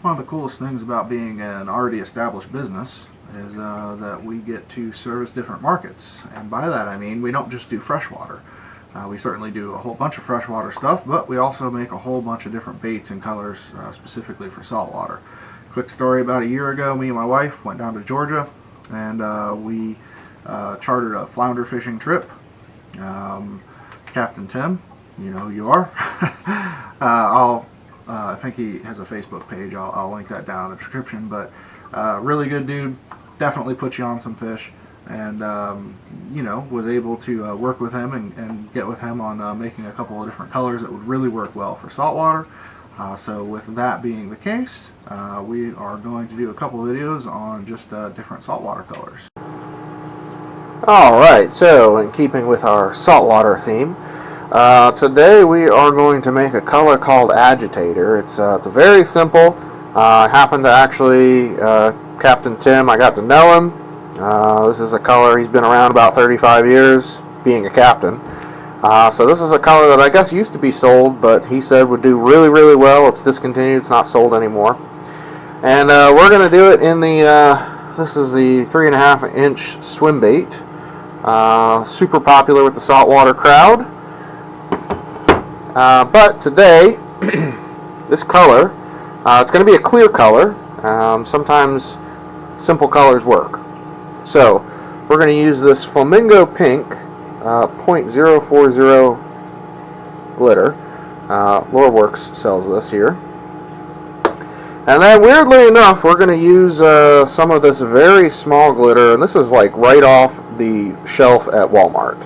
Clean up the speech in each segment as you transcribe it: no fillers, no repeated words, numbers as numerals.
One of the coolest things about being an already established business is that we get to service different markets. And by that I mean we don't just do freshwater. We certainly do a whole bunch of freshwater stuff, but we also make a whole bunch of different baits and colors specifically for saltwater. Quick story, about a year ago, me and my wife went down to Georgia and we chartered a flounder fishing trip. Captain Tim, you know who you are. I think he has a Facebook page. I'll link that down in the description. But really good dude, definitely put you on some fish, and you know, was able to work with him and get with him on making a couple of different colors that would really work well for saltwater. So with that being the case, we are going to do a couple of videos on just different saltwater colors. Alright, so in keeping with our saltwater theme, today we are going to make a color called Agitator. It's very simple. I happened to actually, Captain Tim, I got to know him. This is a color, he's been around about 35 years being a captain. So this is a color that I guess used to be sold, but he said would do really, really well. It's discontinued, it's not sold anymore. And we're going to do it in the, this is the 3.5-inch Swimbait. Super popular with the saltwater crowd. But today, this color, it's going to be a clear color. Sometimes simple colors work. So we're going to use this Flamingo Pink 0.040 glitter. Lureworks sells this here. And then weirdly enough, we're going to use some of this very small glitter, and this is like right off the shelf at Walmart.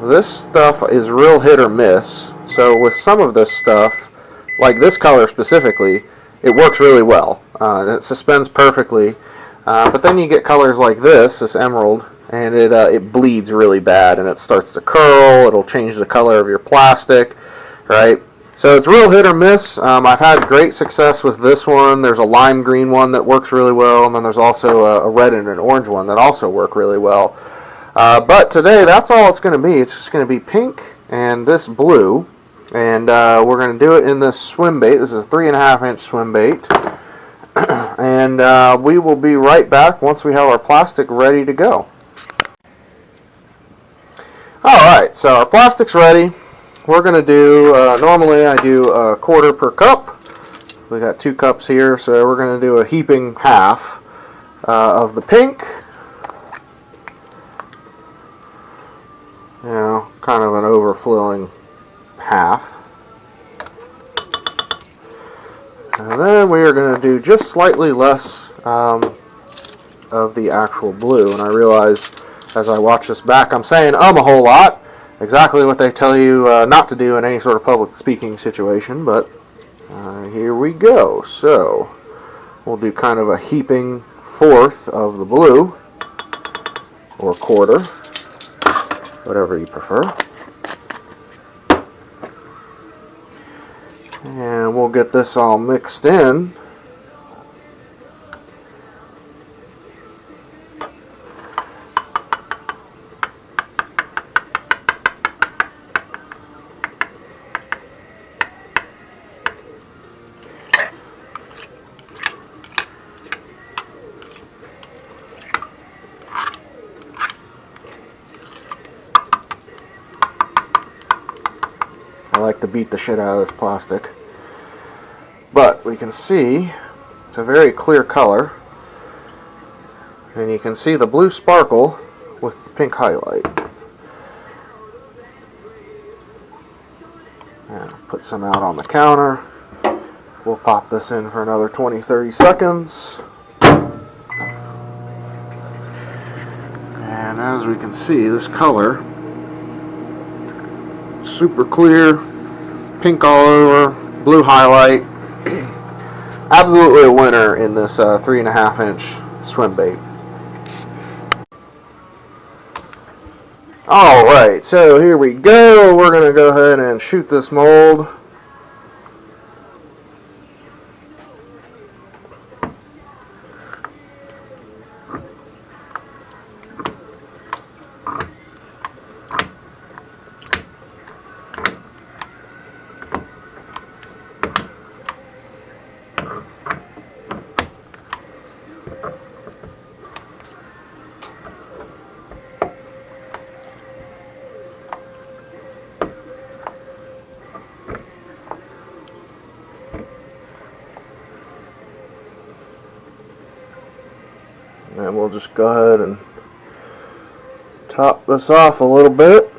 This stuff is real hit or miss, so with some of this stuff, like this color specifically, it works really well. It suspends perfectly, but then you get colors like this emerald, and it bleeds really bad, and it starts to curl. It'll change the color of your plastic, right? So it's real hit or miss. I've had great success with this one. There's a lime green one that works really well, and then there's also a red and an orange one that also work really well. But today, that's all it's going to be. It's just going to be pink and this blue, and we're going to do it in this Swimbait. This is a 3.5-inch Swimbait, and we will be right back once we have our plastic ready to go. Alright, so our plastic's ready. We're going to do, normally I do a quarter per cup. We got 2 cups here, so we're going to do a heaping half of the pink. You know, kind of an overflowing half. And then we are going to do just slightly less of the actual blue. And I realize as I watch this back, I'm saying a whole lot. Exactly what they tell you not to do in any sort of public speaking situation, but here we go. So we'll do kind of a heaping fourth of the blue, or quarter, whatever you prefer. And we'll get this all mixed in. I like to beat the shit out of this plastic. But we can see it's a very clear color. And you can see the blue sparkle with the pink highlight. And put some out on the counter. We'll pop this in for another 20-30 seconds. And as we can see, this color, super clear, pink all over, blue highlight. Absolutely a winner in this 3.5-inch Swimbait. Alright, so here we go. We're going to go ahead and shoot this mold. And we'll just go ahead and top this off a little bit.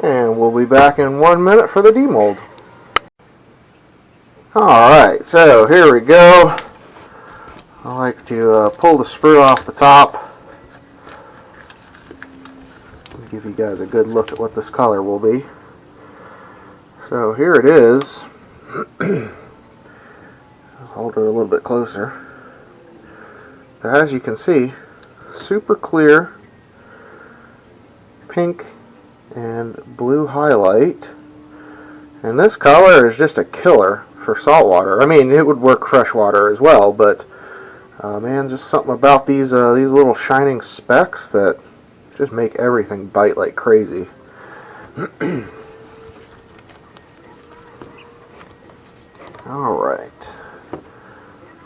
And we'll be back in 1 minute for the demold. Alright, so here we go. I like to pull the sprue off the top. Give you guys a good look at what this color will be. So here it is. Hold it a little bit closer. As you can see, super clear pink and blue highlight, and this color is just a killer for saltwater. I mean, it would work freshwater as well, but man, just something about these little shining specks that just make everything bite like crazy. Alright,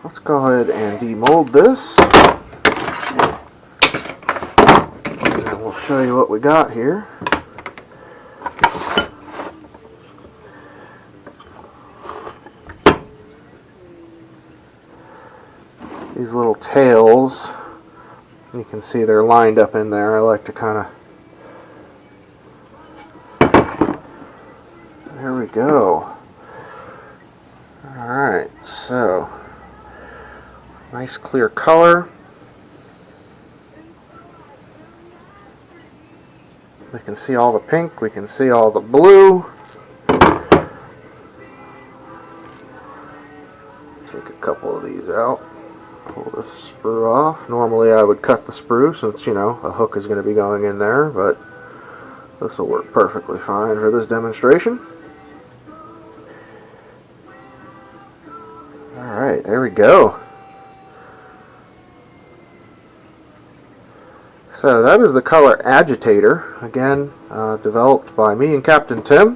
let's go ahead and demold this, and we'll show you what we got here. These little tails, you can see they're lined up in there. I like to kind of, there we go. Alright, so nice clear color. We can see all the pink, we can see all the blue. Take a couple of these out. Pull the sprue off. Normally I would cut the sprue since, you know, a hook is going to be going in there, but this will work perfectly fine for this demonstration. Alright, there we go. So that is the color Agitator, again developed by me and Captain Tim.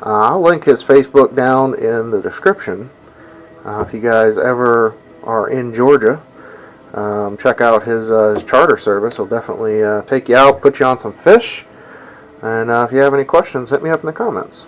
I'll link his Facebook down in the description. If you guys ever are in Georgia, check out his charter service. He'll definitely take you out, put you on some fish, and if you have any questions, hit me up in the comments.